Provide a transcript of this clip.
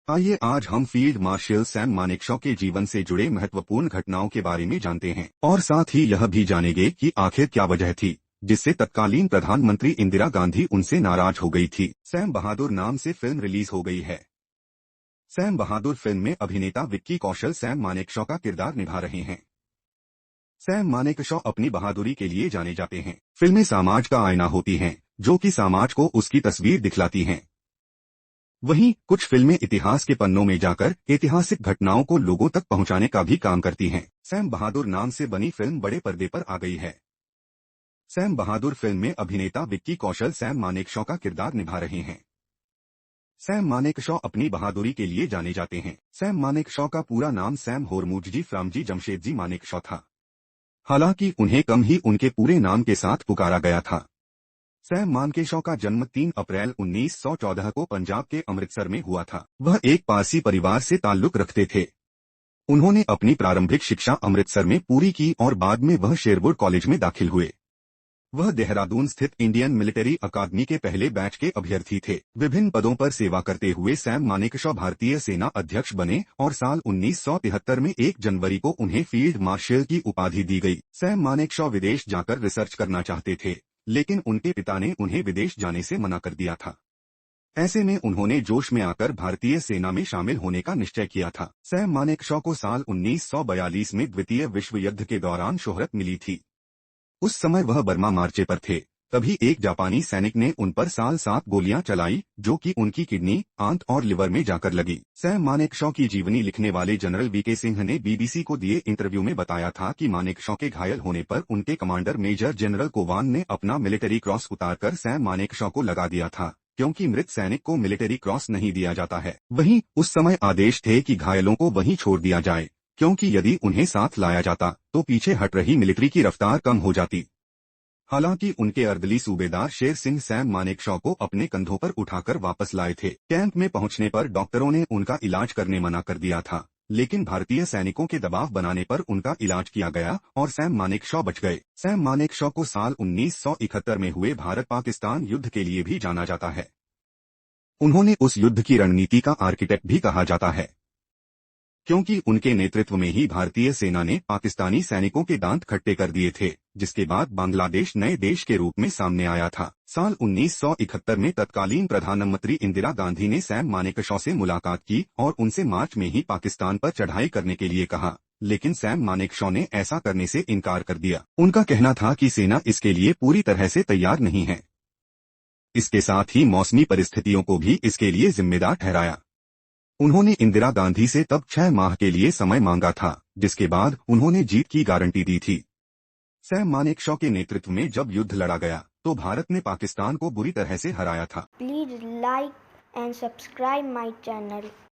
आइए आज हम फील्ड मार्शल सैम मानेकशॉ के जीवन से जुड़े महत्वपूर्ण घटनाओं के बारे में जानते हैं और साथ ही यह भी जानेंगे कि आखिर क्या वजह थी जिससे तत्कालीन प्रधानमंत्री इंदिरा गांधी उनसे नाराज हो गई थी। सैम बहादुर नाम से फिल्म रिलीज हो गई है। सैम बहादुर फिल्म में अभिनेता विक्की कौशल सैम मानेकशॉ का किरदार निभा रहे हैं। सैम मानेकशॉ अपनी बहादुरी के लिए जाने जाते हैं। फिल्में समाज का आईना होती हैं, जो कि समाज को उसकी तस्वीर दिखलाती हैं। वहीं कुछ फिल्में इतिहास के पन्नों में जाकर ऐतिहासिक घटनाओं को लोगों तक पहुंचाने का भी काम करती हैं। सैम बहादुर नाम से बनी फिल्म बड़े पर्दे पर आ गई है। सैम बहादुर फिल्म में अभिनेता विक्की कौशल सैम मानेकशॉ का किरदार निभा रहे हैं। सैम मानेकशॉ अपनी बहादुरी के लिए जाने जाते हैं। सैम मानेकशॉ का पूरा नाम सैम होरमुजजी फ्रामजी जमशेदजी मानेकशॉ था। हालांकि उन्हें कम ही उनके पूरे नाम के साथ पुकारा गया था। सैम मानेकशॉ का जन्म 3 अप्रैल 1914 को पंजाब के अमृतसर में हुआ था। वह एक पारसी परिवार से ताल्लुक रखते थे। उन्होंने अपनी प्रारंभिक शिक्षा अमृतसर में पूरी की और बाद में वह शेरवुड कॉलेज में दाखिल हुए। वह देहरादून स्थित इंडियन मिलिट्री अकादमी के पहले बैच के अभ्यर्थी थे। विभिन्न पदों पर सेवा करते हुए सैम मानेकशॉ भारतीय सेना अध्यक्ष बने और साल 1973 में 1 जनवरी को उन्हें फील्ड मार्शल की उपाधि दी गई। सैम मानेकशॉ विदेश जाकर रिसर्च करना चाहते थे, लेकिन उनके पिता ने उन्हें विदेश जाने से मना कर दिया था। ऐसे में उन्होंने जोश में आकर भारतीय सेना में शामिल होने का निश्चय किया था। सैम मानेकशॉ को साल 1942 में द्वितीय विश्व युद्ध के दौरान शोहरत मिली थी। उस समय वह बर्मा मार्चे पर थे। तभी एक जापानी सैनिक ने उन पर साल 7 गोलियां चलाई, जो कि उनकी किडनी, आंत और लिवर में जाकर लगी। सैम मानेकशॉ की जीवनी लिखने वाले जनरल वीके सिंह ने बीबीसी को दिए इंटरव्यू में बताया था कि मानेकशॉ के घायल होने पर उनके कमांडर मेजर जनरल कोवान ने अपना मिलिट्री क्रॉस उतारकर सैम मानेकशॉ को लगा दिया था, क्योंकि मृत सैनिक को मिलिट्री क्रॉस नहीं दिया जाता है। वहीं उस समय आदेश थे कि घायलों को वहीं छोड़ दिया जाए, क्योंकि यदि उन्हें साथ लाया जाता तो पीछे हट रही मिलिट्री की रफ्तार कम हो जाती। हालांकि उनके अर्दली सूबेदार शेर सिंह सैम मानेकशॉ को अपने कंधों पर उठाकर वापस लाए थे। कैंप में पहुंचने पर डॉक्टरों ने उनका इलाज करने मना कर दिया था, लेकिन भारतीय सैनिकों के दबाव बनाने पर उनका इलाज किया गया और सैम मानेकशॉ बच गए। सैम मानेकशॉ को साल 1971 में हुए भारत पाकिस्तान युद्ध के लिए भी जाना जाता है। उन्होंने उस युद्ध की रणनीति का आर्किटेक्ट भी कहा जाता है, क्योंकि उनके नेतृत्व में ही भारतीय सेना ने पाकिस्तानी सैनिकों के दांत खट्टे कर दिए थे, जिसके बाद बांग्लादेश नए देश के रूप में सामने आया था। साल 1971 में तत्कालीन प्रधानमंत्री इंदिरा गांधी ने सैम मानेकशॉ से मुलाकात की और उनसे मार्च में ही पाकिस्तान पर चढ़ाई करने के लिए कहा, लेकिन सैम मानेकशॉ ने ऐसा करने से इनकार कर दिया। उनका कहना था कि सेना इसके लिए पूरी तरह से तैयार नहीं है। इसके साथ ही मौसमी परिस्थितियों को भी इसके लिए जिम्मेदार ठहराया। उन्होंने इंदिरा गांधी से तब 6 माह के लिए समय मांगा था, जिसके बाद उन्होंने जीत की गारंटी दी थी। सैम मानेकशॉ के नेतृत्व में जब युद्ध लड़ा गया तो भारत ने पाकिस्तान को बुरी तरह से हराया था। Please like and subscribe my channel.